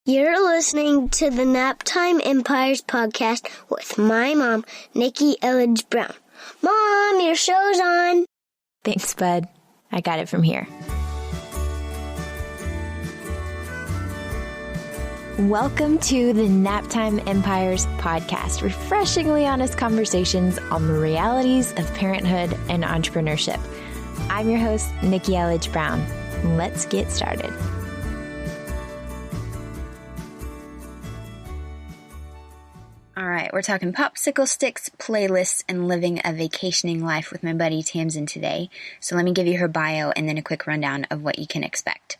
You're listening to the Naptime Empires podcast with my mom, Nikki Elledge Brown. Mom, your show's on. Thanks, bud. I got it from here. Welcome to the Naptime Empires podcast, refreshingly honest conversations on the realities of parenthood and entrepreneurship. I'm your host, Nikki Elledge Brown. Let's get started. All right, we're talking popsicle sticks, playlists, and living a vacationing life with my buddy Tamsen today. So let me give you her bio and then a quick rundown of what you can expect.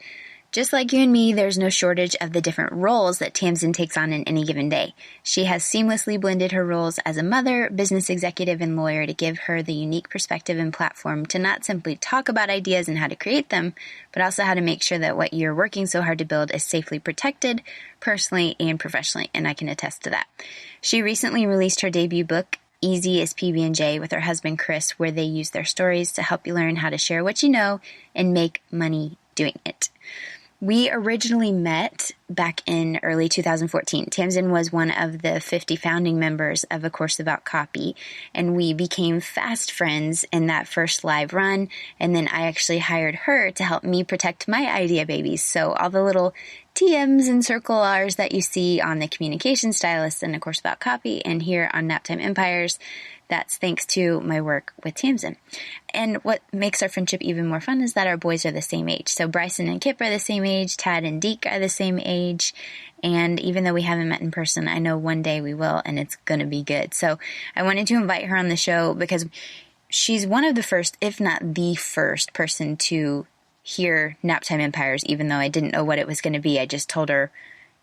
Just like you and me, there's no shortage of the different roles that Tamsen takes on in any given day. She has seamlessly blended her roles as a mother, business executive, and lawyer to give her the unique perspective and platform to not simply talk about ideas and how to create them, but also how to make sure that what you're working so hard to build is safely protected, personally and professionally, and I can attest to that. She recently released her debut book, Easy as PB&J, with her husband Chris, where they use their stories to help you learn how to share what you know and make money doing it. We originally met back in early 2014. Tamsen was one of the 50 founding members of A Course About Copy, and we became fast friends in that first live run, and then I actually hired her to help me protect my idea babies. So all the little TMs and circle Rs that you see on the Communication Stylist and A Course About Copy and here on Naptime Empires, that's thanks to my work with Tamsen. And what makes our friendship even more fun is that our boys are the same age. So Bryson and Kip are the same age, Tad and Deke are the same age, and even though we haven't met in person, I know one day we will, and it's going to be good. So I wanted to invite her on the show because she's one of the first, if not the first person to hear Naptime Empires, even though I didn't know what it was going to be. I just told her,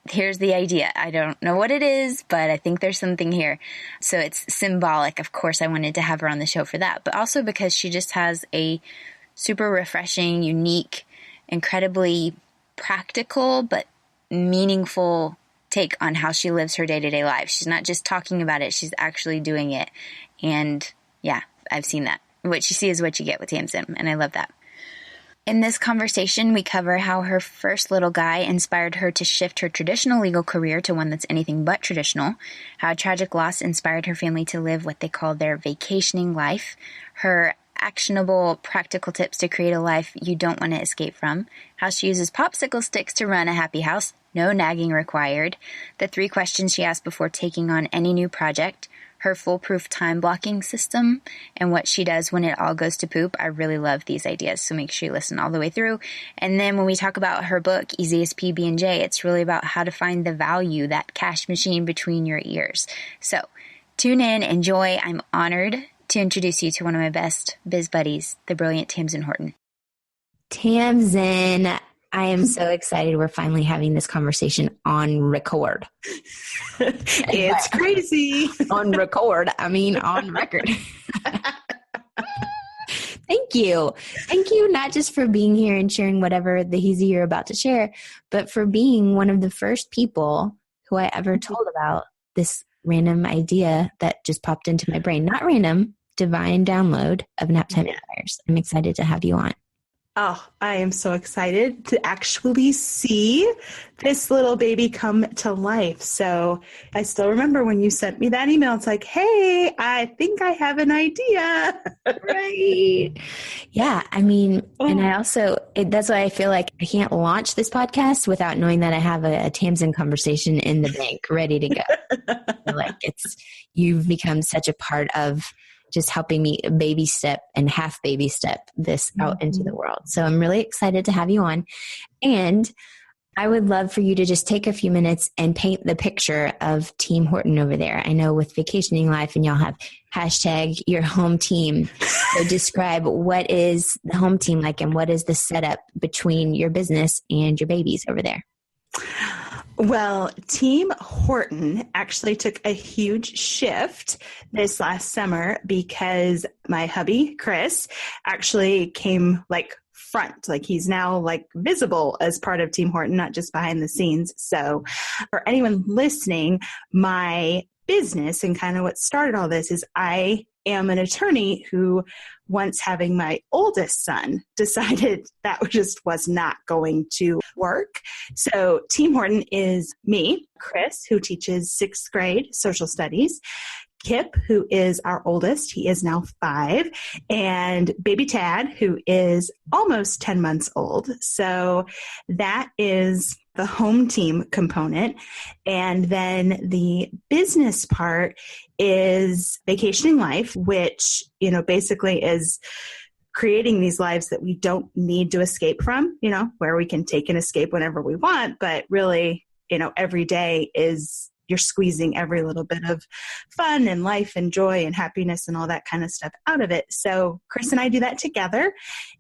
here's the idea. I don't know what it is, but I think there's something here. So it's symbolic. Of course, I wanted to have her on the show for that, but also because she just has a super refreshing, unique, incredibly practical, but meaningful take on how she lives her day-to-day life. She's not just talking about it. She's actually doing it. And yeah, I've seen that. What you see is what you get with Tamsen, and I love that. In this conversation, we cover how her first little guy inspired her to shift her traditional legal career to one that's anything but traditional, how tragic loss inspired her family to live what they call their vacationing life, her actionable, practical tips to create a life you don't want to escape from, how she uses popsicle sticks to run a happy house, no nagging required, the 3 questions she asks before taking on any new project, her foolproof time blocking system, and what she does when it all goes to poop. I really love these ideas, so make sure you listen all the way through. And then when we talk about her book, Easy as PB&J, it's really about how to find the value, that cash machine between your ears. So tune in, enjoy. I'm honored to introduce you to one of my best biz buddies, the brilliant Tamsen Horton. Tamsen, I am so excited we're finally having this conversation on record. It's crazy. On record, I mean on record. Thank you. Thank you not just for being here and sharing whatever the heezy you're about to share, but for being one of the first people who I ever told about this random idea that just popped into my brain. Not random, divine download of Naptime Empires. I'm excited to have you on. Oh, I am so excited to actually see this little baby come to life. So I still remember when you sent me that email. It's like, hey, I think I have an idea. Right. Yeah. I mean, and I also, that's why I feel like I can't launch this podcast without knowing that I have a Tamsen conversation in the bank ready to go. Like you've become such a part of just helping me baby step and half baby step this out into the world. So I'm really excited to have you on. And I would love for you to just take a few minutes and paint the picture of Team Horton over there. I know with Vacationing Life and y'all have hashtag your home team. So describe what is the home team like and what is the setup between your business and your babies over there? Well, Team Horton actually took a huge shift this last summer because my hubby, Chris, actually came front. He's now visible as part of Team Horton, not just behind the scenes. So for anyone listening, my business and kind of what started all this is I am an attorney who, once having my oldest son, decided that just was not going to work. So Team Horton is me, Chris, who teaches 6th grade social studies, Kip, who is our oldest, he is now 5, and baby Tad, who is almost 10 months old. So that is the home team component. And then the business part is Vacationing Life, which, basically is creating these lives that we don't need to escape from, where we can take an escape whenever we want, but really, every day is you're squeezing every little bit of fun and life and joy and happiness and all that kind of stuff out of it. So Chris and I do that together.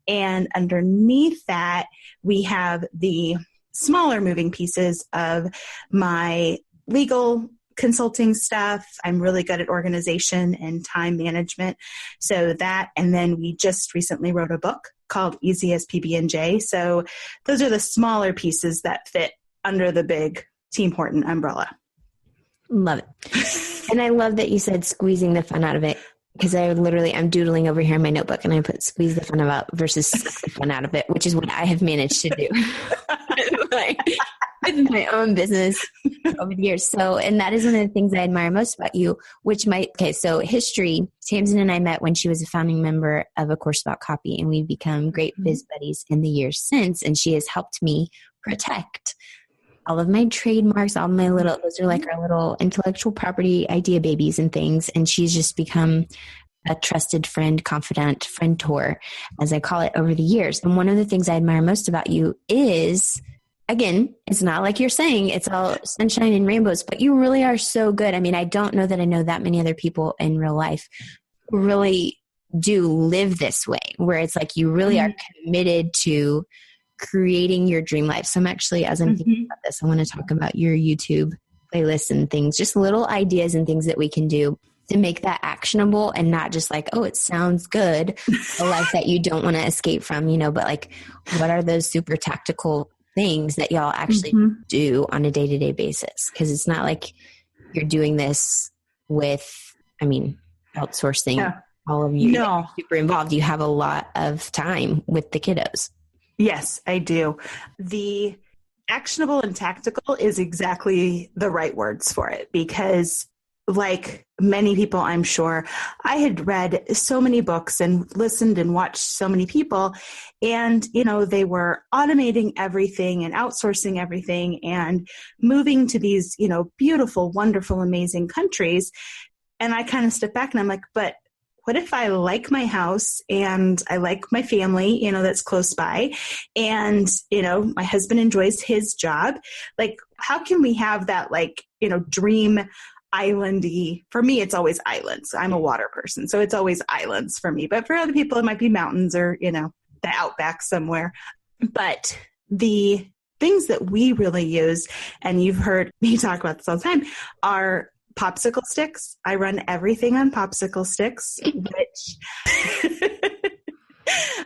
And underneath that, we have the smaller moving pieces of my legal consulting stuff. I'm really good at organization and time management. So that, and then we just recently wrote a book called Easy as PB&J. So those are the smaller pieces that fit under the big Team Horton umbrella. Love it. And I love that you said squeezing the fun out of it, because I'm doodling over here in my notebook and I put squeeze the fun out versus suck the fun out of it, which is what I have managed to do with my own business over the years. So, and that is one of the things I admire most about you, so history, Tamsen and I met when she was a founding member of A Course About Copy, and we've become great biz buddies in the years since. And she has helped me protect all of my trademarks, those are like our little intellectual property idea babies and things. And she's just become a trusted friend, confidant, friendtor, as I call it, over the years. And one of the things I admire most about you is, again, it's not like you're saying it's all sunshine and rainbows, but you really are so good. I mean, I don't know that I know that many other people in real life who really do live this way, where it's like you really are committed to creating your dream life. So I'm actually, as I'm thinking about this, I want to talk about your YouTube playlists and things, just little ideas and things that we can do to make that actionable and not just like, oh, it sounds good, a life that you don't want to escape from, but like, what are those super tactical things that y'all actually do on a day-to-day basis? Because it's not like you're doing this with, outsourcing all of you. No. Super involved. You have a lot of time with the kiddos. Yes, I do. The actionable and tactical is exactly the right words for it, because like many people, I'm sure, I had read so many books and listened and watched so many people, and, they were automating everything and outsourcing everything and moving to these, beautiful, wonderful, amazing countries. And I kind of step back and I'm like, but what if I like my house and I like my family, that's close by, and, my husband enjoys his job? Like, how can we have that, dream islandy? For me, it's always islands. I'm a water person, so it's always islands for me. But for other people, it might be mountains or, the outback somewhere. But the things that we really use, and you've heard me talk about this all the time, are popsicle sticks. I run everything on popsicle sticks, which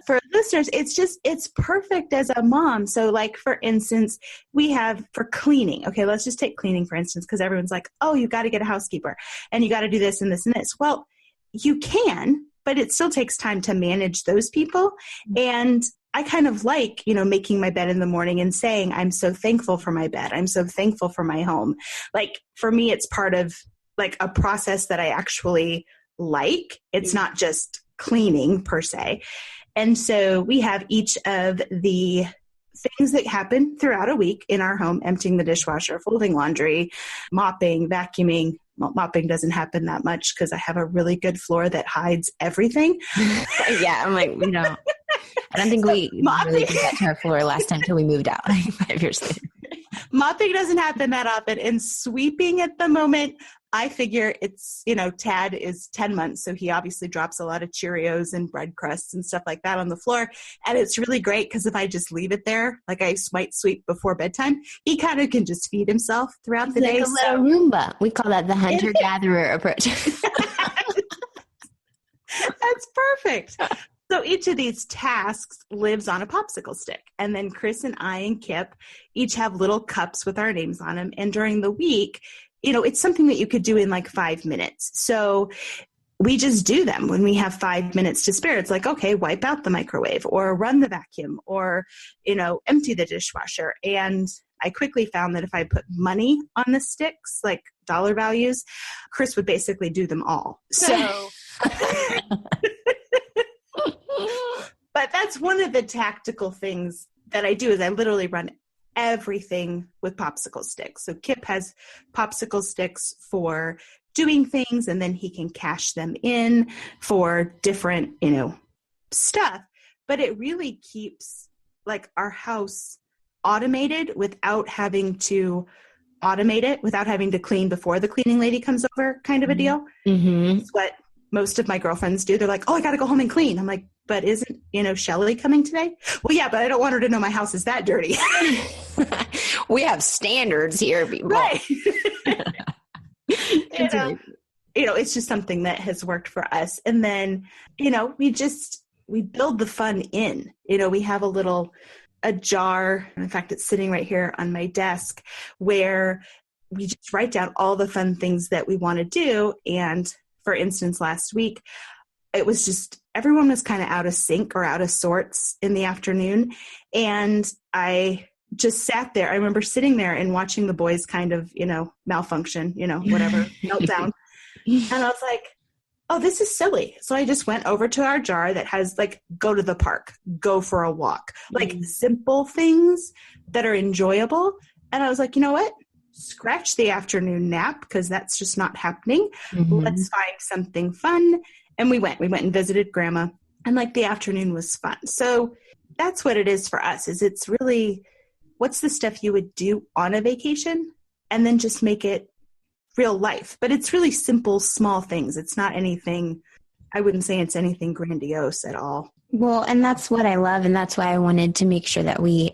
for listeners, it's perfect as a mom. So like, for instance, we have for cleaning. Okay, let's just take cleaning, for instance, because everyone's like, oh, you got to get a housekeeper and you got to do this and this and this. Well, you can, but it still takes time to manage those people. And I kind of like, making my bed in the morning and saying, I'm so thankful for my bed. I'm so thankful for my home. Like, for me, it's part of like a process that I actually like. It's not just cleaning per se. And so we have each of the things that happen throughout a week in our home: emptying the dishwasher, folding laundry, mopping, vacuuming. Well, mopping doesn't happen that much because I have a really good floor that hides everything. Yeah, I'm like, I don't think we really did that to our floor last time until we moved out, like 5 years later. Mopping doesn't happen that often. And sweeping at the moment, I figure it's, Tad is 10 months, so he obviously drops a lot of Cheerios and bread crusts and stuff like that on the floor. And it's really great because if I just leave it there, like I might sweep before bedtime, he kind of can just feed himself throughout the day. Like a little Roomba. We call that the hunter-gatherer approach. That's perfect. So each of these tasks lives on a popsicle stick. And then Chris and I and Kip each have little cups with our names on them. And during the week, it's something that you could do in like 5 minutes. So we just do them when we have 5 minutes to spare. It's like, okay, wipe out the microwave or run the vacuum or, empty the dishwasher. And I quickly found that if I put money on the sticks, like dollar values, Chris would basically do them all. So, but that's one of the tactical things that I do is I literally run everything with popsicle sticks. So Kip has popsicle sticks for doing things, and then he can cash them in for different, stuff. But it really keeps like our house automated without having to automate it, without having to clean before the cleaning lady comes over, kind of a deal. Mm-hmm. It's what most of my girlfriends do. They're like, oh, I got to go home and clean. I'm like, but isn't, Shelly coming today? Well, yeah, but I don't want her to know my house is that dirty. We have standards here, people. Right. It's just something that has worked for us. And then, we build the fun in, we have a jar. In fact, it's sitting right here on my desk where we just write down all the fun things that we want to do. And for instance, last week, it was just, everyone was kind of out of sync or out of sorts in the afternoon. And I just sat there. I remember sitting there and watching the boys kind of, malfunction, whatever, meltdown. And I was like, oh, this is silly. So I just went over to our jar that has like, go to the park, go for a walk, like simple things that are enjoyable. And I was like, you know what? Scratch the afternoon nap because that's just not happening. Mm-hmm. Let's find something fun. And we went and visited grandma, and like the afternoon was fun. So that's what it is for us, is it's really, what's the stuff you would do on a vacation and then just make it real life. But it's really simple, small things. It's not anything, I wouldn't say it's anything grandiose at all. Well, and that's what I love. And that's why I wanted to make sure that you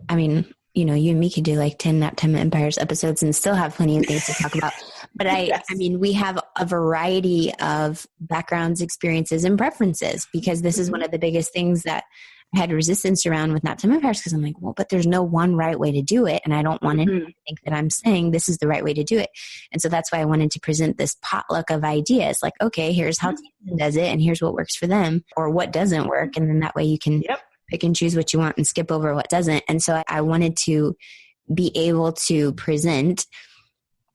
and me could do like 10 Naptime Empires episodes and still have plenty of things to talk about. But Yes. We have a variety of backgrounds, experiences, and preferences, because this is one of the biggest things that I had resistance around with Naptime Empires, because I'm like, well, but there's no one right way to do it. And I don't want anyone to think that I'm saying this is the right way to do it. And so that's why I wanted to present this potluck of ideas. Like, okay, here's how Tamsen does it, and here's what works for them, or what doesn't work. And then that way you can pick and choose what you want and skip over what doesn't. And so I wanted to be able to present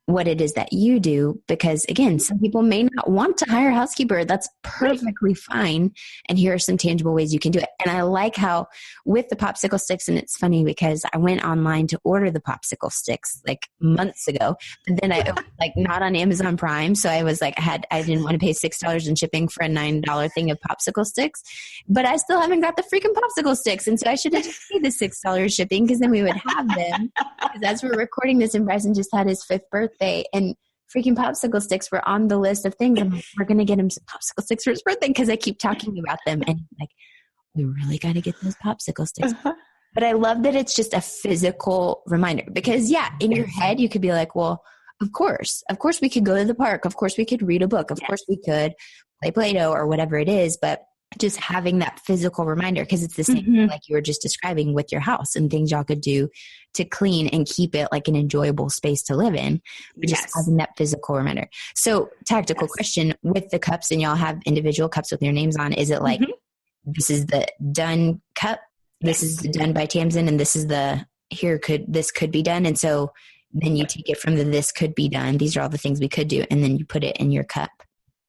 what it is that you do, because again, some people may not want to hire a housekeeper. That's perfectly fine. And here are some tangible ways you can do it. And I like how with the popsicle sticks, and it's funny because I went online to order the popsicle sticks like months ago, but then I like not on Amazon Prime. So I was like, I didn't want to pay $6 in shipping for a $9 thing of popsicle sticks, but I still haven't got the freaking popsicle sticks. And so I should have just paid the $6 shipping, because then we would have them. Because as we're recording this, and Bryson just had his 5th birthday, and freaking popsicle sticks were on the list of things. I'm like, we're going to get him some popsicle sticks for his birthday, because I keep talking about them. And like, we really got to get those popsicle sticks. But I love that it's just a physical reminder, because in your head, you could be like, well, of course we could go to the park. Of course we could read a book. Of course we could play Play-Doh or whatever it is. But just having that physical reminder, because it's the same thing like you were just describing with your house and things y'all could do to clean and keep it like an enjoyable space to live in, but just having that physical reminder. So tactical question with the cups, and y'all have individual cups with your names on. Is it like, this is the done cup, this is the done by Tamsen, and this is the this could be done. And so then you take it from the this could be done. These are all the things we could do. And then you put it in your cup.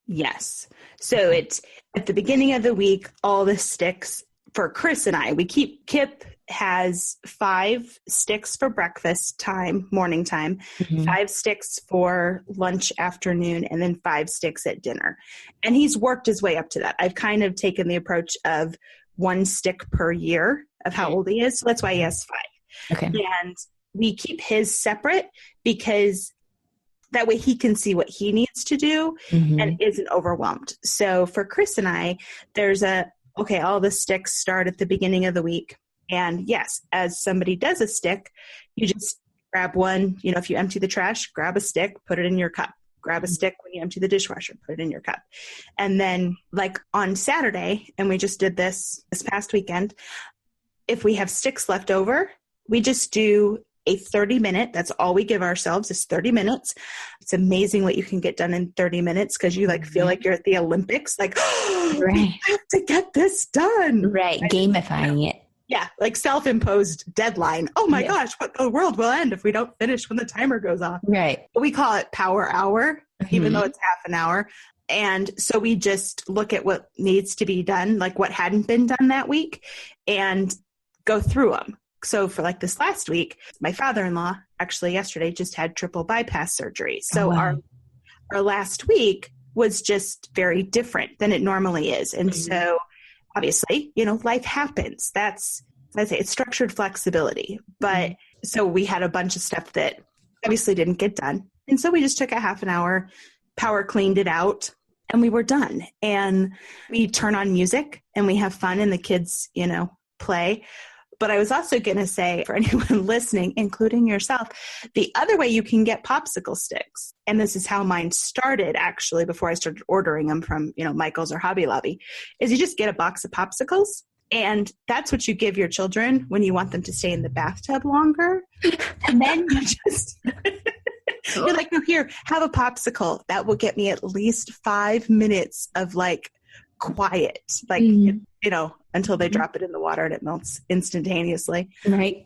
Yes. So it's at the beginning of the week, all the sticks for Chris and I, Kip has 5 sticks for breakfast time, morning time, 5 sticks for lunch, afternoon, and then 5 sticks at dinner. And he's worked his way up to that. I've kind of taken the approach of 1 stick per year of how old he is. So that's why he has 5. Okay. And we keep his separate, because that way he can see what he needs to do and isn't overwhelmed. So for Chris and I, there's all the sticks start at the beginning of the week. And yes, as somebody does a stick, you just grab one, if you empty the trash, grab a stick, put it in your cup. Grab a stick when you empty the dishwasher, put it in your cup. And then like on Saturday, and we just did this past weekend, if we have sticks left over, we just do a 30-minute. That's all we give ourselves is 30 minutes. It's amazing what you can get done in 30 minutes because you like feel like you're at the Olympics. Like, oh, Right. we have to get this done. Right. Gamifying it. Yeah, like self-imposed deadline. Oh my gosh, what the world will end if we don't finish when the timer goes off. Right. We call it power hour, even though it's half an hour. And so we just look at what needs to be done, like what hadn't been done that week, and go through them. So for like this last week, my father-in-law actually yesterday just had triple bypass surgery. So our last week was just very different than it normally is. And so obviously, life happens. That's, I say, it's structured flexibility. But so we had a bunch of stuff that obviously didn't get done. And so we just took a half an hour, power cleaned it out, and we were done. And we turn on music and we have fun and the kids, play. But I was also going to say for anyone listening, including yourself, the other way you can get popsicle sticks, and this is how mine started actually before I started ordering them from, Michael's or Hobby Lobby, is you just get a box of popsicles. And that's what you give your children when you want them to stay in the bathtub longer. And then you just, you're like, no, here, have a popsicle. That will get me at least 5 minutes of like quiet, like, until they drop it in the water and it melts instantaneously. Right.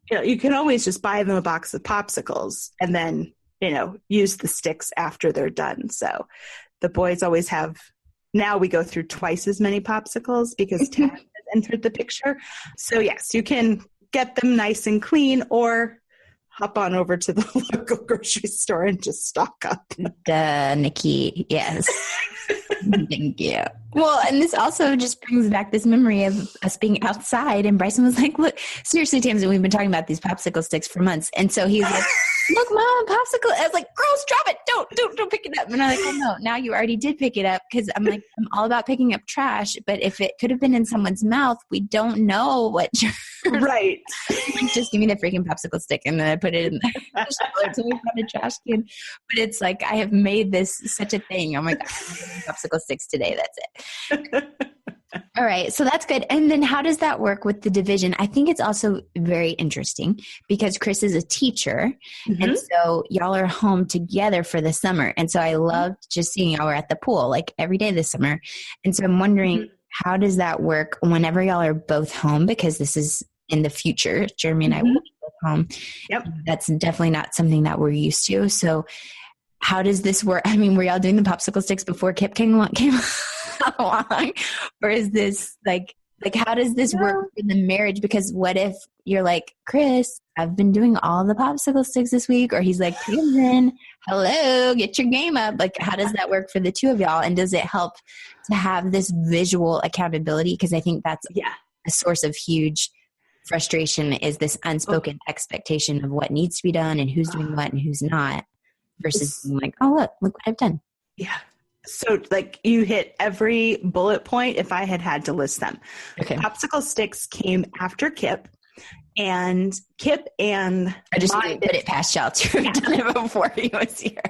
But, you can always just buy them a box of popsicles and then, use the sticks after they're done. So the boys always have, now we go through twice as many popsicles because Tad has entered the picture. So yes, you can get them nice and clean or hop on over to the local grocery store and just stock up. Duh, Nikki. Yes. Thank you. Well, and this also just brings back this memory of us being outside, and Bryson was like, look, seriously, Tamsen, we've been talking about these popsicle sticks for months. And so he's like, look, Mom, popsicle. I was like, girls, drop it. Don't pick it up. And I'm like, oh no, now you already did pick it up. Cause I'm like, I'm all about picking up trash, but if it could have been in someone's mouth, we don't know what. Right. Like, just give me the freaking popsicle stick. And then I put it in the so we found a trash can. But it's like, I have made this such a thing. Oh my God, I'm getting popsicle sticks today. That's it. All right. So that's good. And then how does that work with the division? I think it's also very interesting because Chris is a teacher. Mm-hmm. And so y'all are home together for the summer. And so I loved just seeing y'all were at the pool like every day this summer. And so I'm wondering, how does that work whenever y'all are both home? Because this is in the future. Jeremy and I will be both home. Yep. That's definitely not something that we're used to. So how does this work? I mean, were y'all doing the popsicle sticks before Kip came along? Or is this like how does this work for the marriage? Because what if you're like, Chris, I've been doing all the popsicle sticks this week, or he's like, Tamsen, hello, get your game up. Like, how does that work for the two of y'all? And does it help to have this visual accountability? Because I think that's a source of huge frustration, is this unspoken expectation of what needs to be done and who's doing what and who's not, versus being like, oh, look what I've done. Yeah. So like you hit every bullet point if I had to list them. Okay. Popsicle sticks came after Kip, and Kip and I just didn't put it past y'all to have done it before he was here.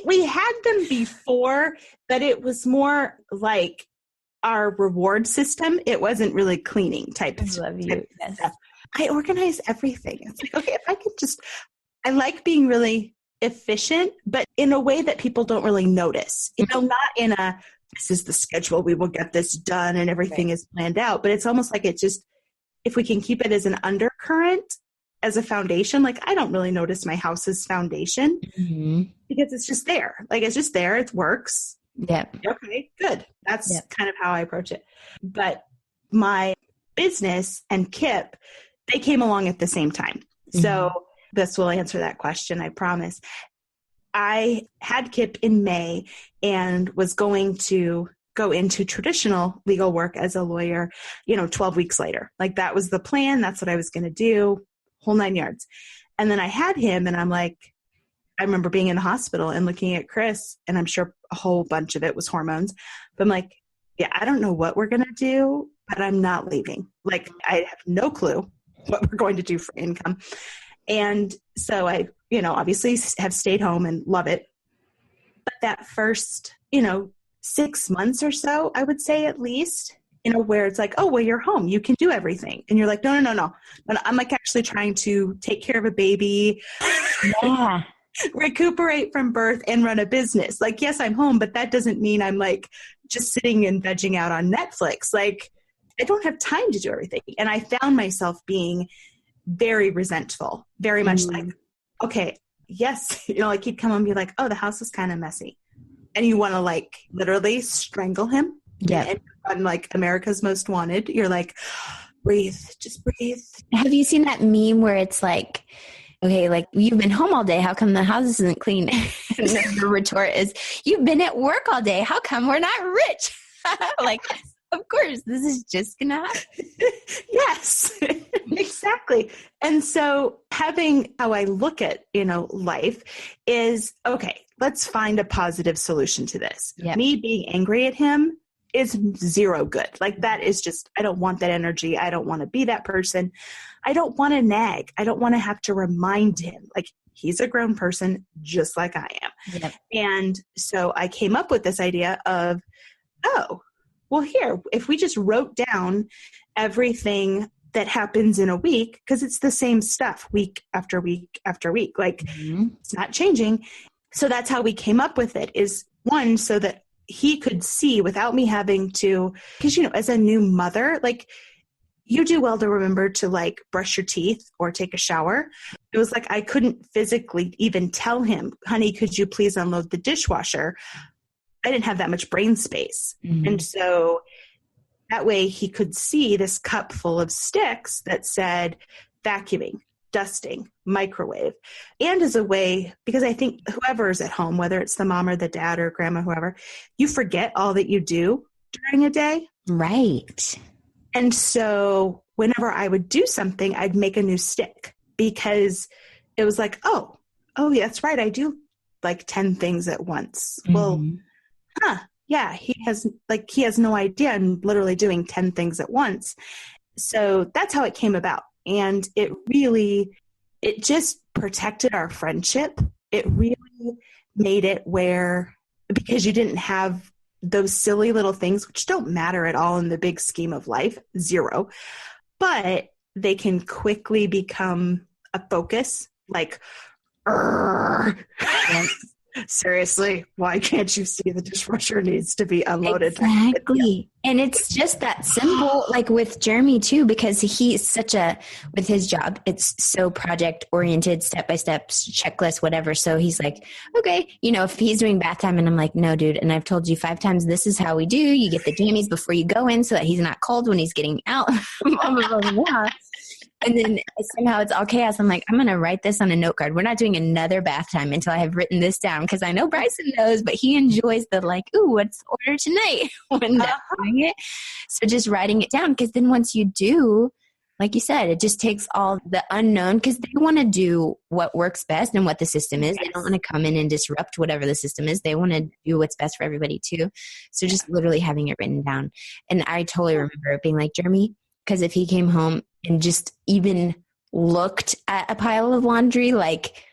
We had them before, but it was more like our reward system. It wasn't really cleaning type of stuff. Yes. I organize everything. It's like, okay, if I could just, I like being really efficient, but in a way that people don't really notice, not in a, this is the schedule, we will get this done and everything is planned out. But it's almost like it just, if we can keep it as an undercurrent, as a foundation, like I don't really notice my house's foundation because it's just there. Like it's just there. It works. Yeah. Okay, good. That's kind of how I approach it. But my business and Kip, they came along at the same time. So this will answer that question, I promise. I had Kip in May and was going to go into traditional legal work as a lawyer, 12 weeks later. Like that was the plan. That's what I was going to do, whole 9 yards. And then I had him and I'm like, I remember being in the hospital and looking at Chris, and I'm sure a whole bunch of it was hormones, but I'm like, yeah, I don't know what we're going to do, but I'm not leaving. Like I have no clue what we're going to do for income. And so I, obviously have stayed home and love it. But that first, 6 months or so, I would say at least, where it's like, oh, well, you're home. You can do everything. And you're like, no. But I'm like actually trying to take care of a baby, recuperate from birth and run a business. Like, yes, I'm home, but that doesn't mean I'm like just sitting and vegging out on Netflix. Like, I don't have time to do everything. And I found myself being very resentful, very much like, okay, yes. Like he'd come and be like, oh, the house is kind of messy. And you want to like literally strangle him. Yeah. And on like America's Most Wanted, you're like, breathe, just breathe. Have you seen that meme where it's like, okay, like you've been home all day. How come the house isn't clean? And then the retort is, you've been at work all day. How come we're not rich? Like, of course, this is just going to happen. Yes, exactly. And so having how I look at, life is, okay, let's find a positive solution to this. Yep. Me being angry at him is zero good. Like that is just, I don't want that energy. I don't want to be that person. I don't want to nag. I don't want to have to remind him. Like he's a grown person just like I am. Yep. And so I came up with this idea of, oh, well, here, if we just wrote down everything that happens in a week, because it's the same stuff week after week after week, like it's not changing. So that's how we came up with it is one, so that he could see without me having to, because, as a new mother, like you do well to remember to like brush your teeth or take a shower. It was like, I couldn't physically even tell him, honey, could you please unload the dishwasher? I didn't have that much brain space. And so that way he could see this cup full of sticks that said vacuuming, dusting, microwave. And as a way, because I think whoever is at home, whether it's the mom or the dad or grandma, whoever, you forget all that you do during a day. Right. And so whenever I would do something, I'd make a new stick because it was like, oh, yeah, that's right. I do like 10 things at once. Well, yeah, he has no idea I'm literally doing 10 things at once. So that's how it came about. And it just protected our friendship. It really made it where, because you didn't have those silly little things, which don't matter at all in the big scheme of life, zero, but they can quickly become a focus, like, seriously, why can't you see the dishwasher needs to be unloaded? Exactly. And it's just that simple, like with Jeremy too, because he's with his job, it's so project oriented, step-by-step checklist, whatever. So he's like, okay, if he's doing bath time and I'm like, no, dude. And I've told you 5 times, this is how we do. You get the jammies before you go in so that he's not cold when he's getting out. Blah, blah, blah, blah. And then somehow it's all chaos. I'm like, I'm going to write this on a note card. We're not doing another bath time until I have written this down. Because I know Bryson knows, but he enjoys the like, ooh, what's order tonight when that's doing it. So just writing it down. Because then once you do, like you said, it just takes all the unknown. Because they want to do what works best and what the system is. Yes. They don't want to come in and disrupt whatever the system is. They want to do what's best for everybody too. So just literally having it written down. And I totally remember it being like, Jeremy, because if he came home and just even looked at a pile of laundry, like,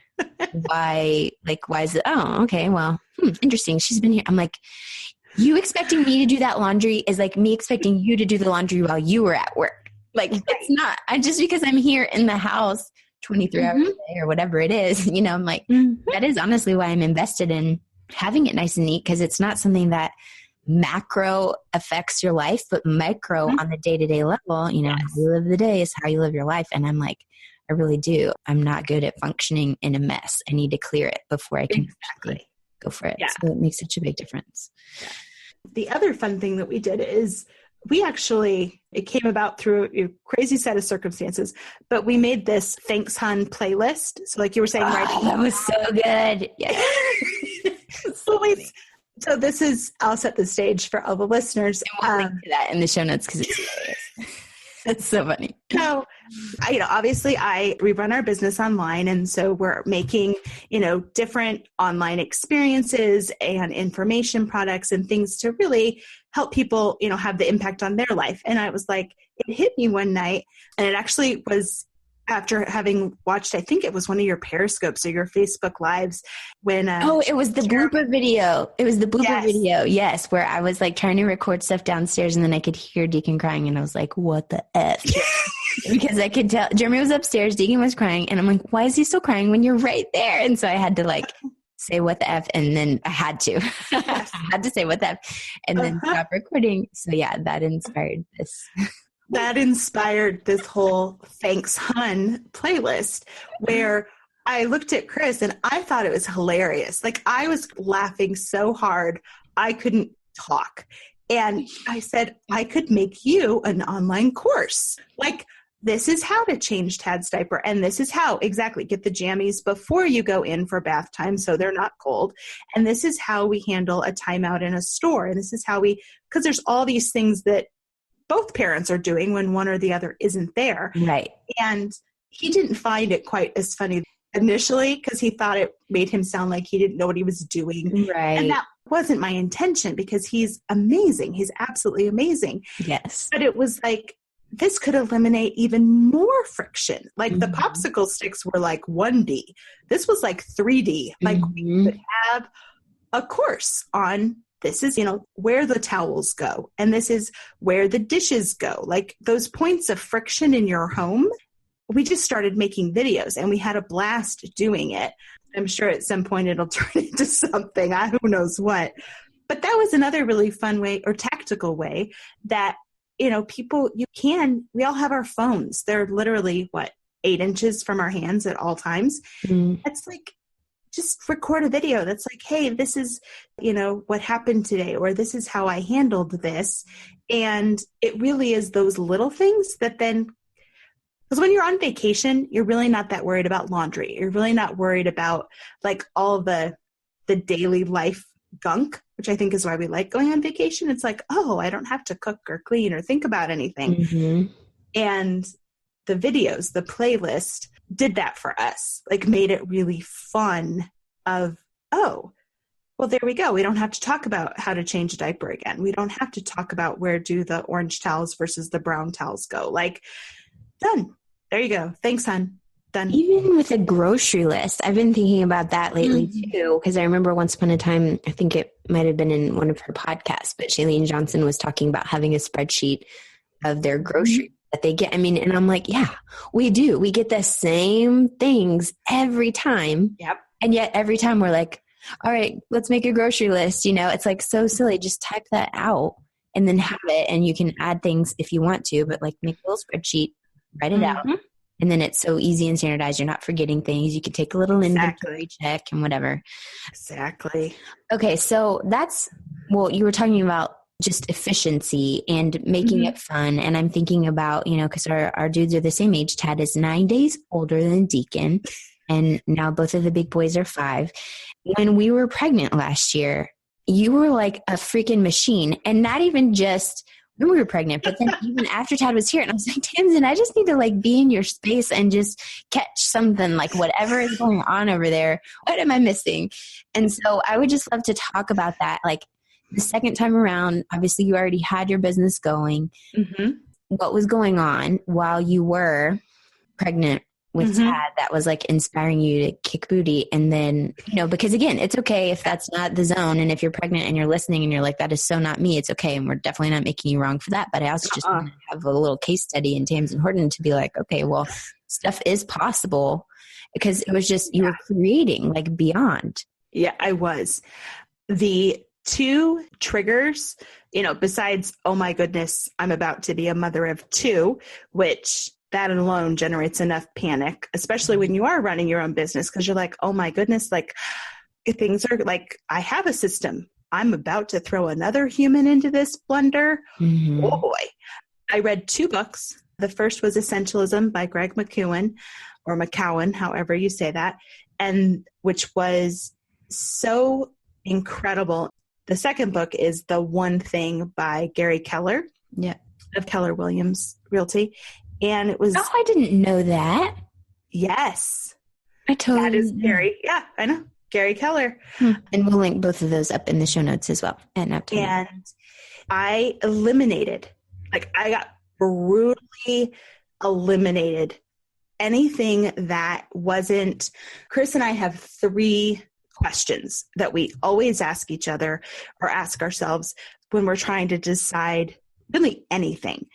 why is it? Oh, okay. Well, interesting. She's been here. I'm like, you expecting me to do that laundry is like me expecting you to do the laundry while you were at work. Like, it's not. Just because I'm here in the house 23 hours a day or whatever it is, I'm like, that is honestly why I'm invested in having it nice and neat, because it's not something that macro affects your life, but micro on the day-to-day level, how you live the day is how you live your life. And I'm like, I really do. I'm not good at functioning in a mess. I need to clear it before I can go for it. Yeah. So it makes such a big difference. Yeah. The other fun thing that we did is it came about through a crazy set of circumstances, but we made this Thanks Hun playlist. So like you were saying, right? That was so good. Yeah. So this is, I'll set the stage for all the listeners. And we'll link to that in the show notes because it's hilarious. That's so funny. So, obviously we run our business online, and so we're making, different online experiences and information products and things to really help people, have the impact on their life. And I was like, it hit me one night, and it actually was after having watched, I think it was one of your Periscopes or your Facebook Lives when it was the blooper video. It was the blooper video. Yes, where I was like trying to record stuff downstairs and then I could hear Deacon crying and I was like, what the F? Because I could tell Jeremy was upstairs, Deacon was crying, and I'm like, why is he still crying when you're right there? And so I had to like say what the F, and then I had to. I had to say what the F and then stop recording. So yeah, that inspired this. That inspired this whole Thanks Hun playlist where I looked at Chris and I thought it was hilarious. Like I was laughing so hard I couldn't talk. And I said, I could make you an online course. Like, this is how to change Tad's diaper. And this is how, exactly, get the jammies before you go in for bath time so they're not cold. And this is how we handle a timeout in a store. And this is how because there's all these things that both parents are doing when one or the other isn't there. Right. And he didn't find it quite as funny initially because he thought it made him sound like he didn't know what he was doing. Right. And that wasn't my intention because he's amazing. He's absolutely amazing. Yes. But it was like, this could eliminate even more friction. Like the popsicle sticks were like 1D. This was like 3D. Like we could have a course on this is, where the towels go. And this is where the dishes go. Like those points of friction in your home. We just started making videos and we had a blast doing it. I'm sure at some point it'll turn into something. Who knows what. But that was another really fun way or tactical way that, people, we all have our phones. They're literally 8 inches from our hands at all times. That's like, just record a video that's like, hey, this is, what happened today, or this is how I handled this. And it really is those little things that then, because when you're on vacation, you're really not that worried about laundry. You're really not worried about like all the daily life gunk, which I think is why we like going on vacation. It's like, oh, I don't have to cook or clean or think about anything. And the videos, the playlist did that for us, like made it really fun of, oh, well, there we go. We don't have to talk about how to change a diaper again. We don't have to talk about where do the orange towels versus the brown towels go. Like, done. There you go. Thanks, hon. Done. Even with a grocery list, I've been thinking about that lately too, because I remember once upon a time, I think it might have been in one of her podcasts, but Shailene Johnson was talking about having a spreadsheet of their groceries that they get. I mean, and I'm like, yeah, we do. We get the same things every time. Yep. And yet every time we're like, all right, let's make a grocery list. It's like so silly. Just type that out and then have it. And you can add things if you want to, but like make a little spreadsheet, write it out. And then it's so easy and standardized. You're not forgetting things. You could take a little inventory check and whatever. Exactly. Okay. So you were talking about just efficiency and making it fun. And I'm thinking about, because our dudes are the same age. Tad is 9 days older than Deacon. And now both of the big boys are 5. When we were pregnant last year, you were like a freaking machine. And not even just when we were pregnant, but then even after Tad was here, and I was like, Tamsen, I just need to like be in your space and just catch something, like whatever is going on over there. What am I missing? And so I would just love to talk about that. Like the second time around, obviously you already had your business going. What was going on while you were pregnant with Tad that was like inspiring you to kick booty? And then, because again, it's okay if that's not the zone. And if you're pregnant and you're listening and you're like, that is so not me, it's okay. And we're definitely not making you wrong for that. But I also just want to have a little case study in Tamsen Horton to be like, okay, well, stuff is possible, because it was just, you were creating like beyond. Yeah, I was. The 2 triggers, besides, oh my goodness, I'm about to be a mother of 2, which that alone generates enough panic, especially when you are running your own business, because you're like, oh my goodness, like things are like, I have a system. I'm about to throw another human into this blender. Oh boy. I read 2 books. The first was Essentialism by Greg McKeown, or McCowan, however you say that, and which was so incredible. The second book is The One Thing by Gary Keller of Keller Williams Realty. And it was... Oh, I didn't know that. Yes. I totally... That is Gary. Yeah, I know. Gary Keller. And we'll link both of those up in the show notes as well at Naptime. And I eliminated, I got brutally eliminated anything that wasn't, Chris and I have 3 questions that we always ask each other or ask ourselves when we're trying to decide really anything.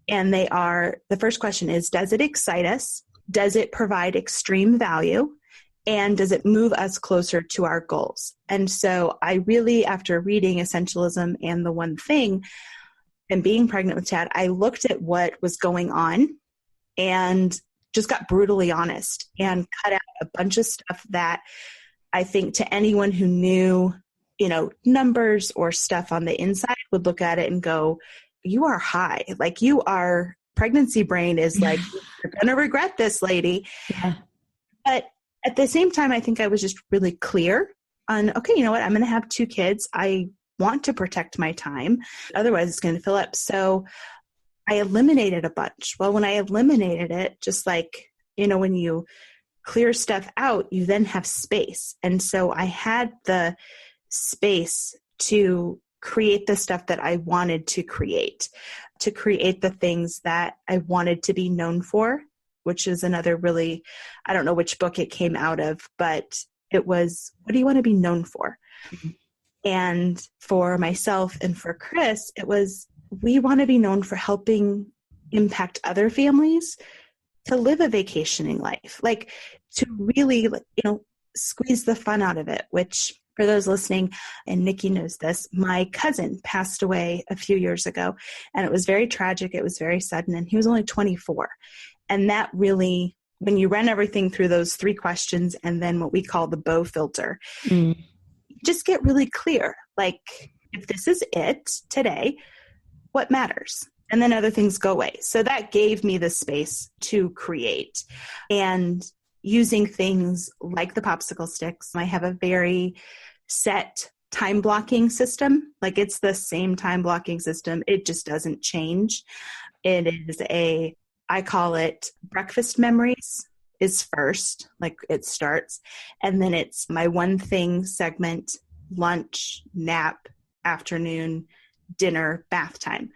And they are, the first question is, does it excite us? Does it provide extreme value? And does it move us closer to our goals? And so I really, after reading Essentialism and The One Thing and being pregnant with Chad, I looked at what was going on and just got brutally honest and cut out a bunch of stuff that I think to anyone who knew, numbers or stuff on the inside would look at it and go, you are high. Like pregnancy brain is like, you're going to regret this, lady. Yeah. But at the same time, I think I was just really clear on, okay, you know what? I'm going to have 2 kids. I want to protect my time. Otherwise, it's going to fill up. So I eliminated a bunch. Well, when I eliminated it, just like, when you clear stuff out, you then have space. And so I had the space to create the stuff that I wanted to create the things that I wanted to be known for, which is another really, I don't know which book it came out of, but it was, what do you want to be known for? Mm-hmm. And for myself and for Chris, it was, we want to be known for helping impact other families to live a vacationing life, like to really, squeeze the fun out of it, which for those listening, and Nikki knows this, my cousin passed away a few years ago, and it was very tragic. It was very sudden, and he was only 24. And that really, when you run everything through those 3 questions and then what we call the bow filter, you just get really clear. Like, if this is it today, what matters? And then other things go away. So that gave me the space to create. And using things like the popsicle sticks, I have a very set time blocking system. Like, it's the same time blocking system. It just doesn't change. It is I call it breakfast memories is first, like it starts. And then it's my one thing segment, lunch, nap, afternoon, dinner, bath time.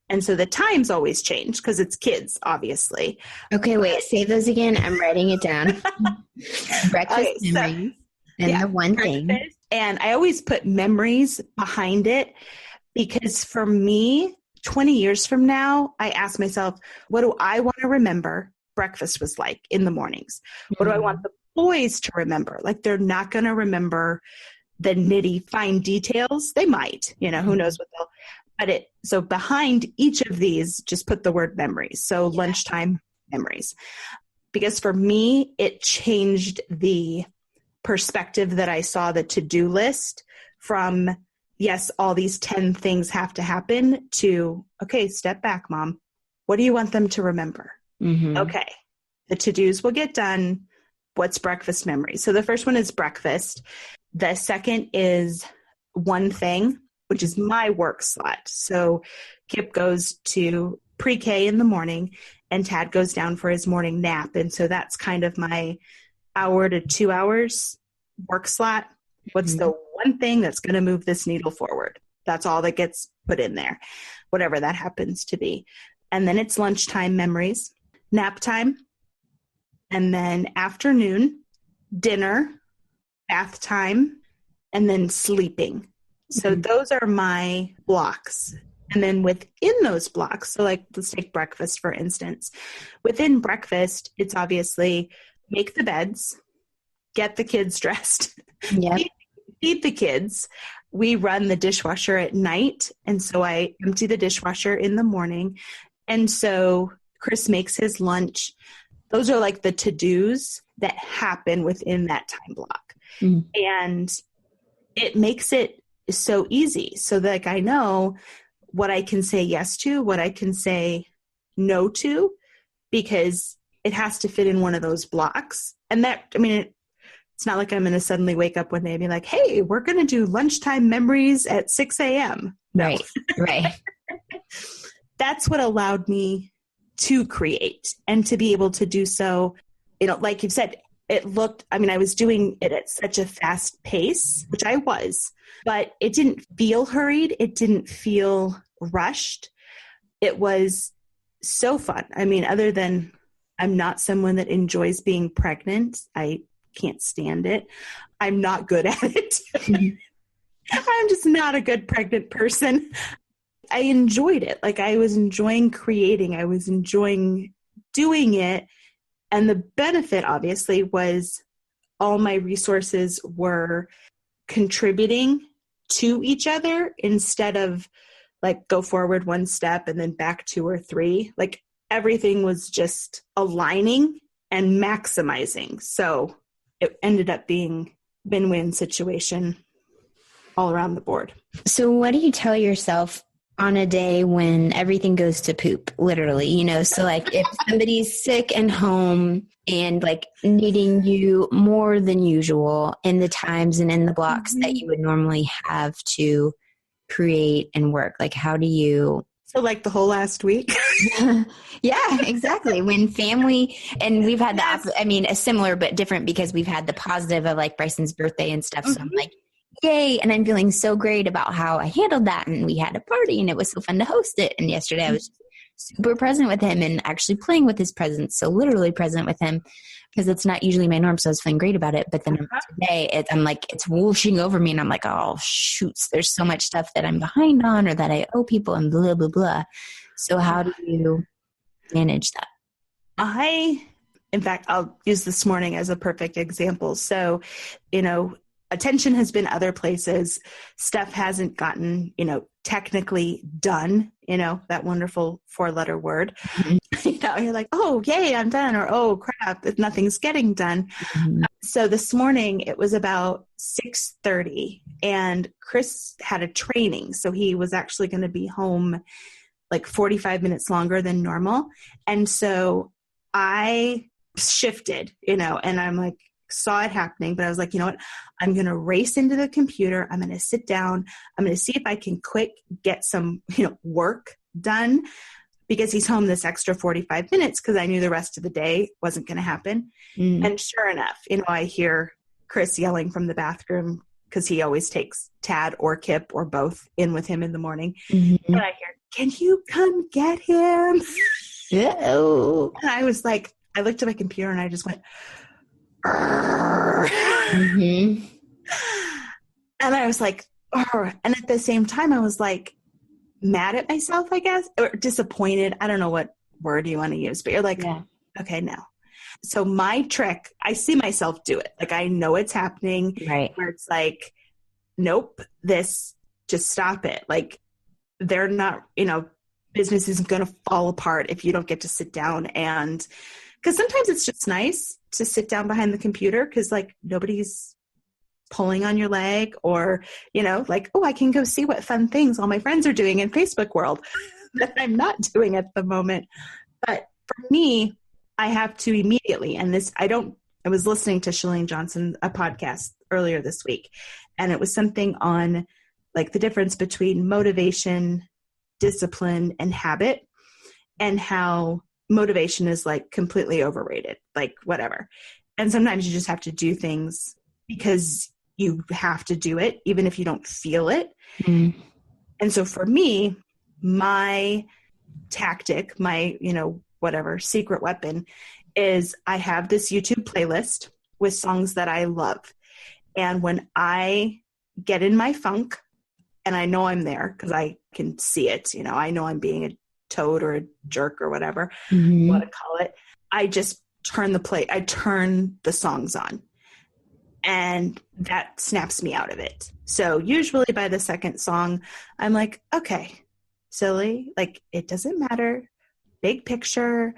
And so the times always change because it's kids, obviously. Okay, wait, say those again. I'm writing it down. Breakfast memories and the one thing. And I always put memories behind it because for me, 20 years from now, I ask myself, what do I want to remember breakfast was like in the mornings? What do I want the boys to remember? Like, they're not going to remember the nitty fine details. They might, who knows what they'll, but so behind each of these, just put the word memories. So lunchtime memories, because for me, it changed the perspective that I saw the to-do list from, yes, all these 10 things have to happen to, okay, step back, Mom. What do you want them to remember? Mm-hmm. Okay. The to-dos will get done. What's breakfast memories? So the first one is breakfast. The second is one thing, which is my work slot. So Kip goes to pre-K in the morning and Tad goes down for his morning nap. And so that's kind of my hour to 2 hours work slot. What's the one thing that's going to move this needle forward? That's all that gets put in there, whatever that happens to be. And then it's lunchtime memories, nap time, and then afternoon, dinner, bath time, and then sleeping. So those are my blocks. And then within those blocks, so like let's take breakfast, for instance. Within breakfast, it's obviously make the beds, get the kids dressed, feed the kids. We run the dishwasher at night. And so I empty the dishwasher in the morning. And so Chris makes his lunch. Those are like the to-dos that happen within that time block. And it makes it so easy. So that, like, I know what I can say yes to, what I can say no to, because it has to fit in one of those blocks. And that, I mean, it's not like I'm going to suddenly wake up one day and be like, hey, we're going to do lunchtime memories at 6 a.m. No. Right. That's what allowed me to create and to be able to do so. Like you've said, I was doing it at such a fast pace, which I was, but it didn't feel hurried. It didn't feel rushed. It was so fun. I mean, other than I'm not someone that enjoys being pregnant. I can't stand it. I'm not good at it. I'm just not a good pregnant person. I enjoyed it. Like I was enjoying creating. I was enjoying doing it. And the benefit obviously was all my resources were contributing to each other instead of like go forward one step and then back 2 or 3. Like everything was just aligning and maximizing. So it ended up being win-win situation all around the board. So what do you tell yourself on a day when everything goes to poop, literally, you know? So like if somebody's sick and home and like needing you more than usual in the times and in the blocks that you would normally have to create and work, like how do you... So like the whole last week? Yeah, exactly. When family, and we've had a similar but different because we've had the positive of like Bryson's birthday and stuff. So I'm like, yay. And I'm feeling so great about how I handled that. And we had a party and it was so fun to host it. And yesterday I was super present with him and actually playing with his presence. So literally present with him because it's not usually my norm. So I was feeling great about it. But then today I'm like, it's whooshing over me and I'm like, oh shoots, there's so much stuff that I'm behind on or that I owe people and blah, blah, blah. So how do you manage that? In fact, I'll use this morning as a perfect example. So, attention has been other places. Stuff hasn't gotten, technically done, that wonderful 4-letter word. You're like, oh, yay, I'm done. Or, oh, crap, nothing's getting done. So this morning it was about 6:30 and Chris had a training. So he was actually going to be home like 45 minutes longer than normal. And so I shifted, and I'm like, saw it happening, but I was like, you know what? I'm going to race into the computer. I'm going to sit down. I'm going to see if I can get some, work done because he's home this extra 45 minutes because I knew the rest of the day wasn't going to happen. And sure enough, I hear Chris yelling from the bathroom because he always takes Tad or Kip or both in with him in the morning. And I hear, can you come get him? Oh. And I was like, I looked at my computer and I just went, and I was like, and at the same time, I was like mad at myself, I guess, or disappointed. I don't know what word you want to use, but you're like, okay, no. So my trick, I see myself do it. Like I know it's happening, right? Where it's like, nope, just stop it. Like they're not, business isn't going to fall apart if you don't get to sit down and, because sometimes it's just nice to sit down behind the computer because like nobody's pulling on your leg or, like, oh, I can go see what fun things all my friends are doing in Facebook world that I'm not doing at the moment. But for me, I have to immediately, and I was listening to Chalene Johnson, a podcast earlier this week, and it was something on like the difference between motivation, discipline, and habit, and how motivation is like completely overrated, like whatever. And sometimes you just have to do things because you have to do it, even if you don't feel it. And so for me, my tactic, my, whatever secret weapon is I have this YouTube playlist with songs that I love. And when I get in my funk and I know I'm there because I can see it, I know I'm being a toad or a jerk or whatever you want to call it, I just turn the songs on and that snaps me out of it. So usually by the second song, I'm like, okay, silly, like it doesn't matter. Big picture.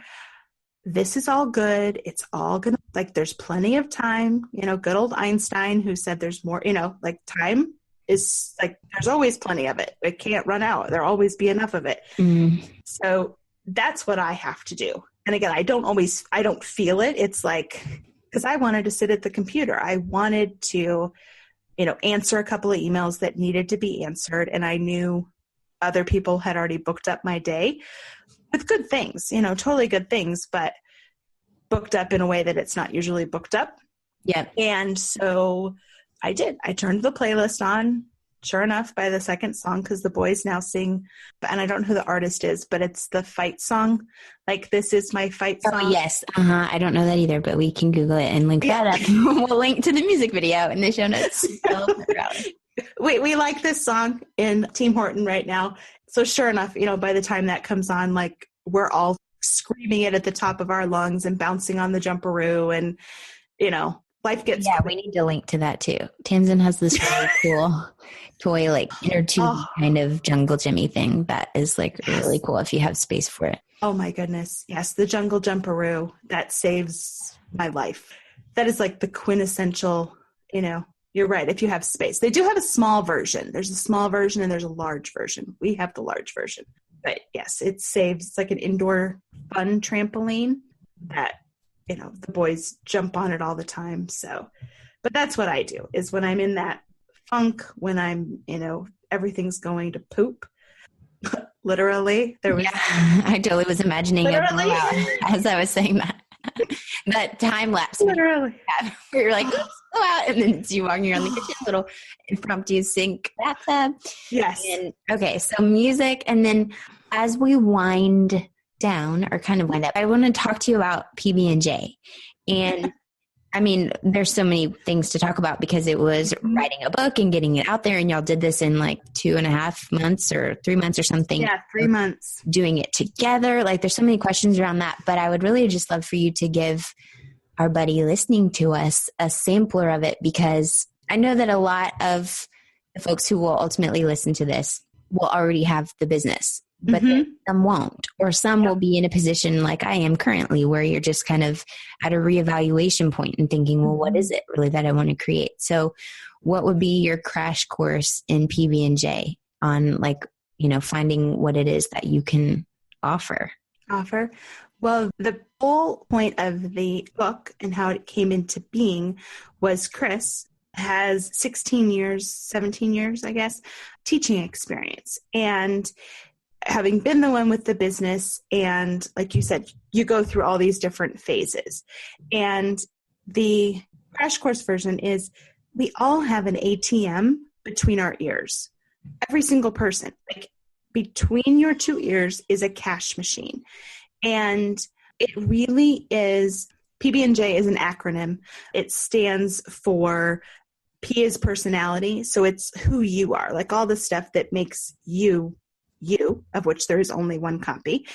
This is all good. It's all gonna, like, there's plenty of time, good old Einstein who said there's more, like time is like, there's always plenty of it. It can't run out. There'll always be enough of it. So that's what I have to do. And again, I don't feel it. It's like, because I wanted to sit at the computer. I wanted to, answer a couple of emails that needed to be answered. And I knew other people had already booked up my day with good things, totally good things, but booked up in a way that it's not usually booked up. Yeah. And so I did. I turned the playlist on, sure enough, by the second song, because the boys now sing, and I don't know who the artist is, but it's the fight song. Like, this is my fight song. Oh, yes. I don't know that either, but we can Google it and link that up. We'll link to the music video in the show notes. We like this song in Team Horton right now. So sure enough, by the time that comes on, like, we're all screaming it at the top of our lungs and bouncing on the jumperoo, and, life gets... Yeah, we need to link to that too. Tamsen has this really cool toy, like inner tube kind of jungle jimmy thing that is like really cool if you have space for it. Oh my goodness. Yes, the jungle jumperoo, that saves my life. That is like the quintessential, you're right, if you have space. They do have a small version. There's a small version and there's a large version. We have the large version. But yes, it's like an indoor fun trampoline that, the boys jump on it all the time. So, but that's what I do, is when I'm in that funk, when I'm, everything's going to poop. Literally. I totally was imagining it as I was saying that. That time lapse. Literally. Where you're like, go out, and then it's you walking around the kitchen, little impromptu sink bathtub. Yes. And, okay, so music, and then as we wind down, or kind of wind up, I want to talk to you about PB&J. And I mean, there's so many things to talk about, because it was writing a book and getting it out there, and y'all did this in like 2.5 months or 3 months or something. Yeah, 3 months. Doing it together. Like, there's so many questions around that, but I would really just love for you to give our buddy listening to us a sampler of it, because I know that a lot of the folks who will ultimately listen to this will already have the business, but then some won't, or some will be in a position like I am currently, where you're just kind of at a reevaluation point and thinking, well, what is it really that I want to create? So what would be your crash course in PB&J on, like, finding what it is that you can offer? Well, the whole point of the book and how it came into being was Chris has 17 years, I guess, teaching experience. And having been the one with the business, and like you said, you go through all these different phases. And the crash course version is, we all have an ATM between our ears. Every single person, like, between your two ears is a cash machine. And it really is, PB&J is an acronym. It stands for, P is personality. So it's who you are, like all the stuff that makes you, of which there is only one copy.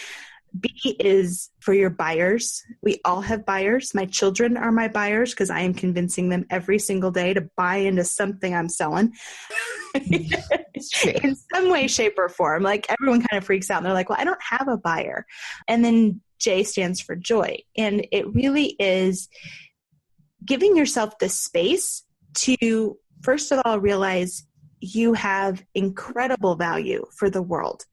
B is for your buyers. We all have buyers. My children are my buyers, because I am convincing them every single day to buy into something I'm selling. In some way, shape, or form. Like, everyone kind of freaks out and they're like, well, I don't have a buyer. And then J stands for joy. And it really is giving yourself the space to, first of all, realize you have incredible value for the world.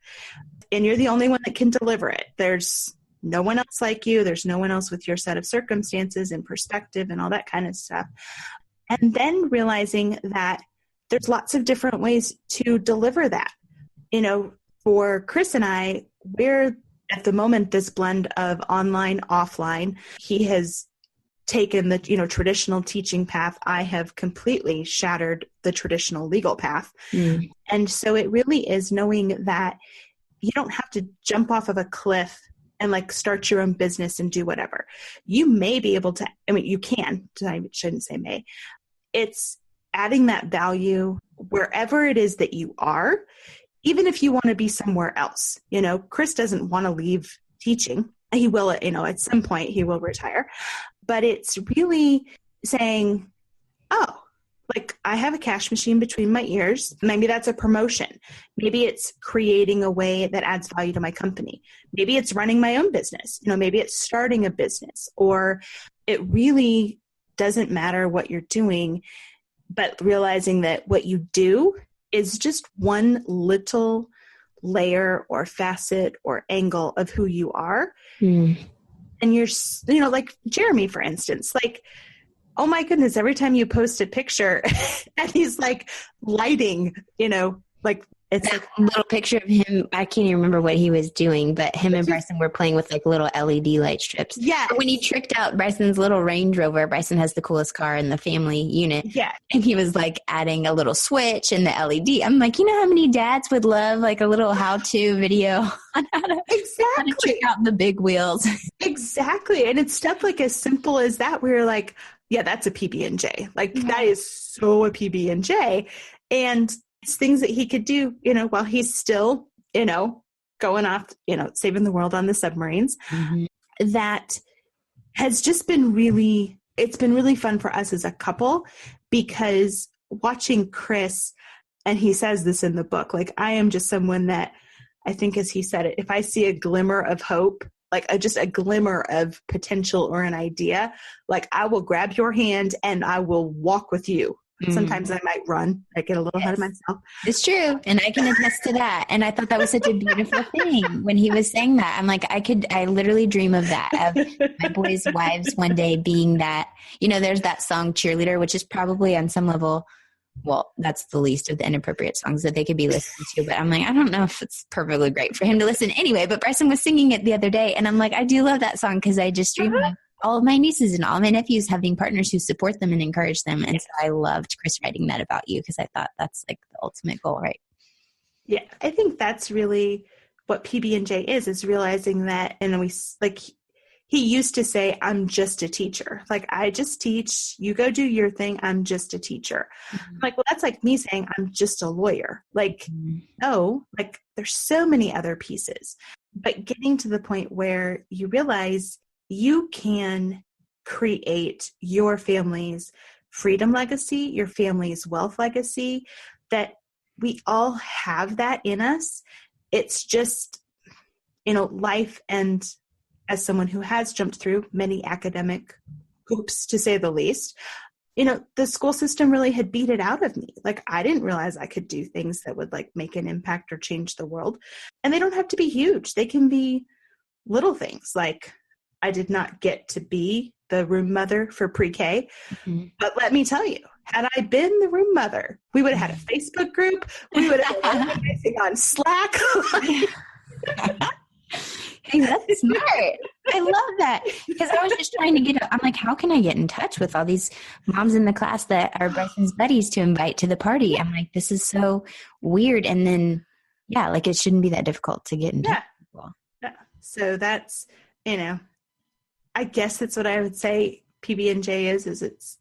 And you're the only one that can deliver it. There's no one else like you. There's no one else with your set of circumstances and perspective and all that kind of stuff. And then realizing that there's lots of different ways to deliver that. For Chris and I, we're at the moment this blend of online, offline. He has taken the traditional teaching path. I have completely shattered the traditional legal path. And so it really is knowing that you don't have to jump off of a cliff and like start your own business and do whatever. You may be able to, you can, I shouldn't say may. It's adding that value wherever it is that you are, even if you want to be somewhere else. Chris doesn't want to leave teaching. He will, at some point he will retire. But it's really saying, oh, like, I have a cash machine between my ears. Maybe that's a promotion. Maybe it's creating a way that adds value to my company. Maybe it's running my own business. Maybe it's starting a business, or it really doesn't matter what you're doing, but realizing that what you do is just one little layer or facet or angle of who you are. And you're, like Jeremy, for instance, like, oh my goodness, every time you post a picture and he's like lighting, like It's that little picture of him. I can't even remember what he was doing, but him and Bryson were playing with like little LED light strips. Yeah. When he tricked out Bryson's little Range Rover, Bryson has the coolest car in the family unit. Yeah. And he was like adding a little switch and the LED. I'm like, you know how many dads would love like a little how-to video on how to trick out the big wheels. Exactly. And it's stuff like as simple as that where you're like, yeah, that's a PB&J. Like that is so a PB&J. And it's things that he could do, while he's still, going off, saving the world on the submarines. That has just been it's been really fun for us as a couple, because watching Chris, and he says this in the book, like I am just someone that I think, as he said it, if I see a glimmer of hope, like just a glimmer of potential or an idea, like I will grab your hand and I will walk with you. Sometimes I might run. I get a little ahead of myself. It's true. And I can attest to that. And I thought that was such a beautiful thing when he was saying that. I'm like, I literally dream of that, of my boys' wives one day being that, there's that song Cheerleader, which is probably on some level, well, that's the least of the inappropriate songs that they could be listening to. But I'm like, I don't know if it's perfectly great for him to listen anyway. But Bryson was singing it the other day. And I'm like, I do love that song because I just dream of all of my nieces and all my nephews having partners who support them and encourage them. And so I loved Chris writing that about you because I thought that's like the ultimate goal, right? Yeah, I think that's really what PB&J is realizing that, and we like, he used to say, I'm just a teacher. Like, I just teach, you go do your thing. I'm just a teacher. I'm like, well, that's like me saying I'm just a lawyer. Like, no, like there's so many other pieces, but getting to the point where you realize you can create your family's freedom legacy, your family's wealth legacy, that we all have that in us. It's just, life, and as someone who has jumped through many academic hoops, to say the least, the school system really had beat it out of me. Like, I didn't realize I could do things that would like make an impact or change the world. And they don't have to be huge. They can be little things. Like, I did not get to be the room mother for pre-K, but let me tell you, had I been the room mother, we would have had a Facebook group. We would have been organizing on Slack. Hey, that's smart. I love that, because I was just trying to I'm like, how can I get in touch with all these moms in the class that are Bryson's buddies to invite to the party? I'm like, this is so weird. And then, like it shouldn't be that difficult to get in touch with people. Yeah. So that's, I guess that's what I would say PB&J is it's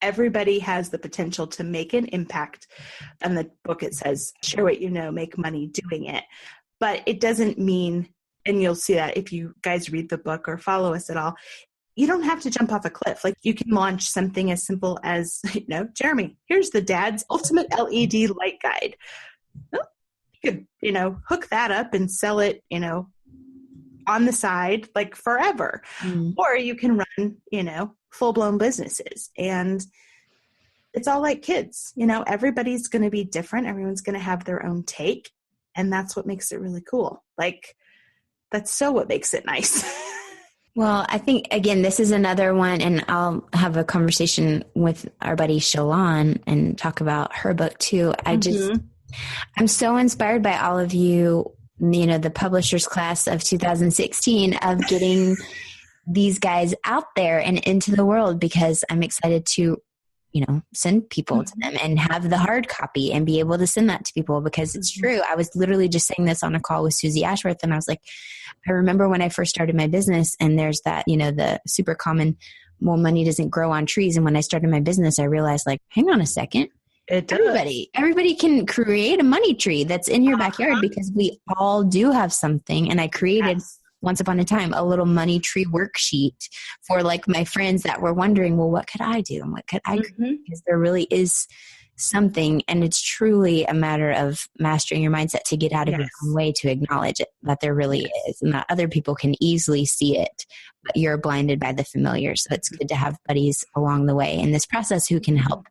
everybody has the potential to make an impact. In the book, it says, share what you know, make money doing it. But it doesn't mean, and you'll see that if you guys read the book or follow us at all, you don't have to jump off a cliff. Like, you can launch something as simple as, Jeremy, here's the Dad's Ultimate LED Light Guide. Well, you could, hook that up and sell it, on the side, like forever. Or you can run, full-blown businesses. And it's all like kids, everybody's going to be different. Everyone's going to have their own take. And that's what makes it really cool. Like, that's so what makes it nice. Well, I think, again, this is another one, and I'll have a conversation with our buddy Shalon and talk about her book too. I'm so inspired by all of you, the publishers class of 2016, of getting these guys out there and into the world, because I'm excited to, send people to them and have the hard copy and be able to send that to people, because it's true. I was literally just saying this on a call with Susie Ashworth, and I was like, I remember when I first started my business, and there's that, the super common, well, money doesn't grow on trees. And when I started my business, I realized, like, hang on a second. Everybody can create a money tree that's in your backyard, because we all do have something. And I created once upon a time a little money tree worksheet for like my friends that were wondering, well, what could I do? And what could I create? Because there really is something, and it's truly a matter of mastering your mindset to get out of your own way to acknowledge it, that there really is, and that other people can easily see it, but you're blinded by the familiar. So it's good to have buddies along the way in this process who can help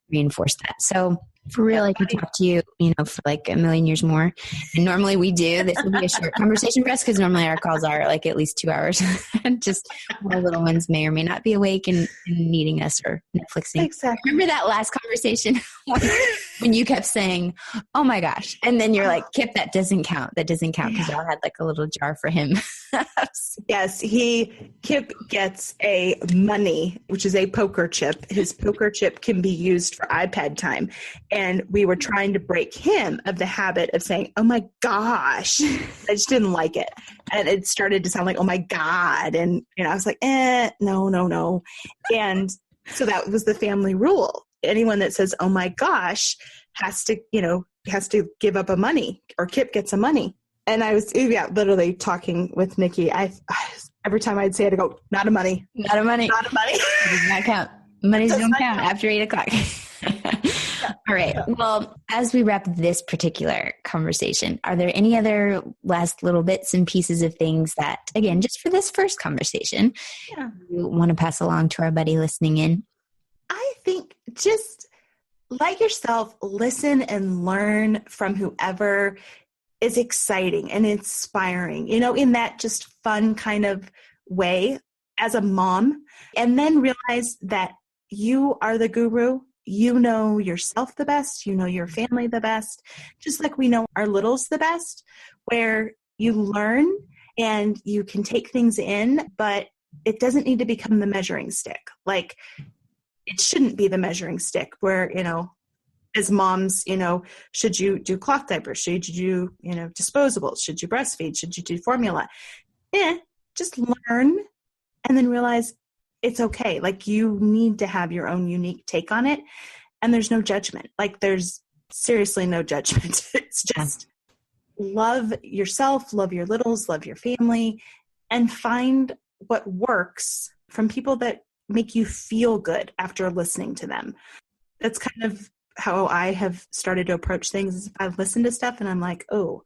reinforce that. So for real, I could talk to you, for like a million years more. And normally we do. This will be a short conversation for us, because normally our calls are like at least 2 hours. And just our little ones may or may not be awake and needing us or Netflixing. Exactly. Remember that last conversation? when you kept saying, oh my gosh. And then you're like, Kip, that doesn't count. That doesn't count because y'all had like a little jar for him. Yes, Kip gets a money, which is a poker chip. His poker chip can be used for iPad time. And we were trying to break him of the habit of saying, oh my gosh. I just didn't like it. And it started to sound like, oh my God. And I was like, no. And so that was the family rule. Anyone that says, oh my gosh, has to give up a money, or Kip gets a money. And I was, literally talking with Nikki. Every time I'd say it, I'd go, not a money. Not a money. Not a money. It does not count. Money's don't count after 8:00. All right. Well, as we wrap this particular conversation, are there any other last little bits and pieces of things that, again, just for this first conversation, you want to pass along to our buddy listening in? I think just like yourself, listen and learn from whoever is exciting and inspiring, in that just fun kind of way as a mom. And then realize that you are the guru. You know yourself the best. You know your family the best. Just like we know our littles the best, where you learn and you can take things in, but it doesn't need to become the measuring stick. Like, it shouldn't be the measuring stick where, as moms, should you do cloth diapers? Should you do, disposables? Should you breastfeed? Should you do formula? Just learn and then realize it's okay. Like, you need to have your own unique take on it. And there's no judgment. Like, there's seriously no judgment. It's just love yourself, love your littles, love your family, and find what works from people that make you feel good after listening to them. That's kind of how I have started to approach things. Is if I've listened to stuff and I'm like, oh,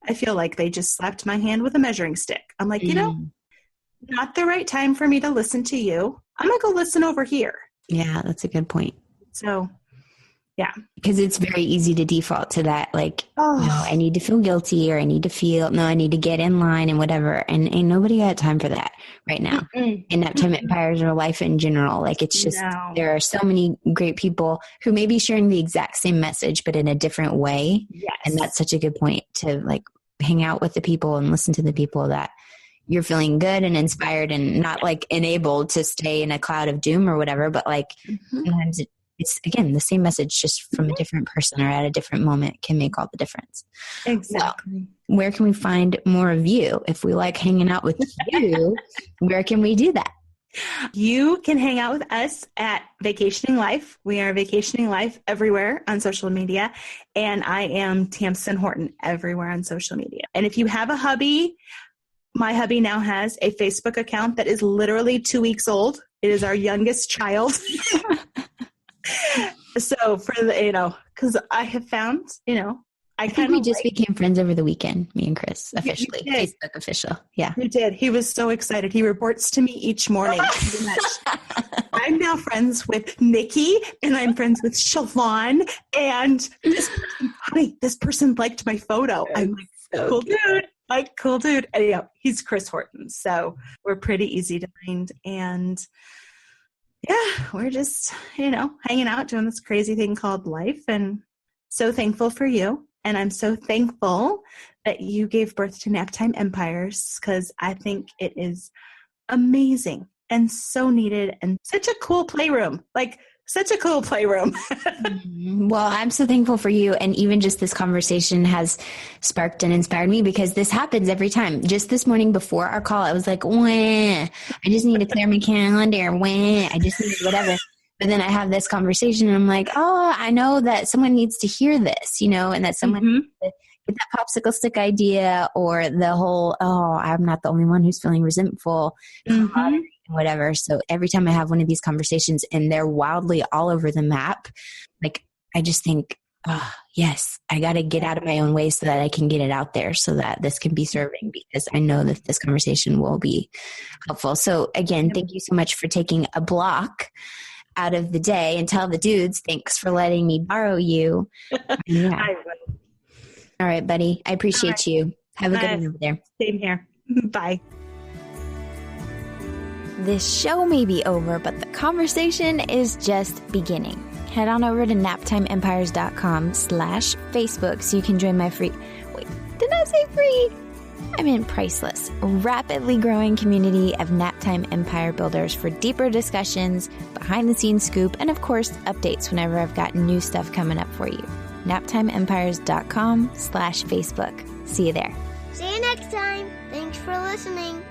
I feel like they just slapped my hand with a measuring stick. I'm like, not the right time for me to listen to you. I'm going to go listen over here. Yeah, that's a good point. So, yeah. Because it's very easy to default to that. Like, no, I need to feel guilty, or I need to get in line and whatever. And ain't nobody got time for that right now. And Naptime Empires or life in general. Like, it's just, there are so many great people who may be sharing the exact same message, but in a different way. Yes. And that's such a good point to like hang out with the people and listen to the people that you're feeling good and inspired and not like enabled to stay in a cloud of doom or whatever. But like sometimes it's, again, the same message just from a different person or at a different moment can make all the difference. Exactly. Well, where can we find more of you? If we like hanging out with you, where can we do that? You can hang out with us at Vacationing Life. We are Vacationing Life everywhere on social media. And I am Tamsen Horton everywhere on social media. And if you have a hubby, my hubby now has a Facebook account that is literally 2 weeks old. It is our youngest child. So for the, because I have found, I think we just became friends over the weekend, me and Chris, officially. Facebook official. Yeah. You did. He was so excited. He reports to me each morning. I'm now friends with Nikki, and I'm friends with Siobhan, and this person liked my photo. I'm like, so cool dude. Like, cool dude. And, he's Chris Horton. So we're pretty easy to find. And we're just, hanging out, doing this crazy thing called life. And so thankful for you. And I'm so thankful that you gave birth to Naptime Empires, because I think it is amazing and so needed and such a cool playroom. Like, such a cool playroom. Well, I'm so thankful for you. And even just this conversation has sparked and inspired me, because this happens every time. Just this morning before our call, I was like, wah, I just need to clear my calendar. Wah, I just need whatever. But then I have this conversation and I'm like, oh, I know that someone needs to hear this, and that someone needs to get that popsicle stick idea, or the whole, I'm not the only one who's feeling resentful, whatever. So every time I have one of these conversations and they're wildly all over the map, like, I just think, yes, I got to get out of my own way so that I can get it out there so that this can be serving, because I know that this conversation will be helpful. So again, thank you so much for taking a block out of the day, and tell the dudes, thanks for letting me borrow you. I will. All right, buddy. I appreciate you. Have a good one over there. Same here. Bye. This show may be over, but the conversation is just beginning. Head on over to naptimeempires.com/Facebook so you can join my free... Wait, did I say free? I mean priceless, rapidly growing community of Naptime Empire builders for deeper discussions, behind-the-scenes scoop, and of course, updates whenever I've got new stuff coming up for you. naptimeempires.com/Facebook. See you there. See you next time. Thanks for listening.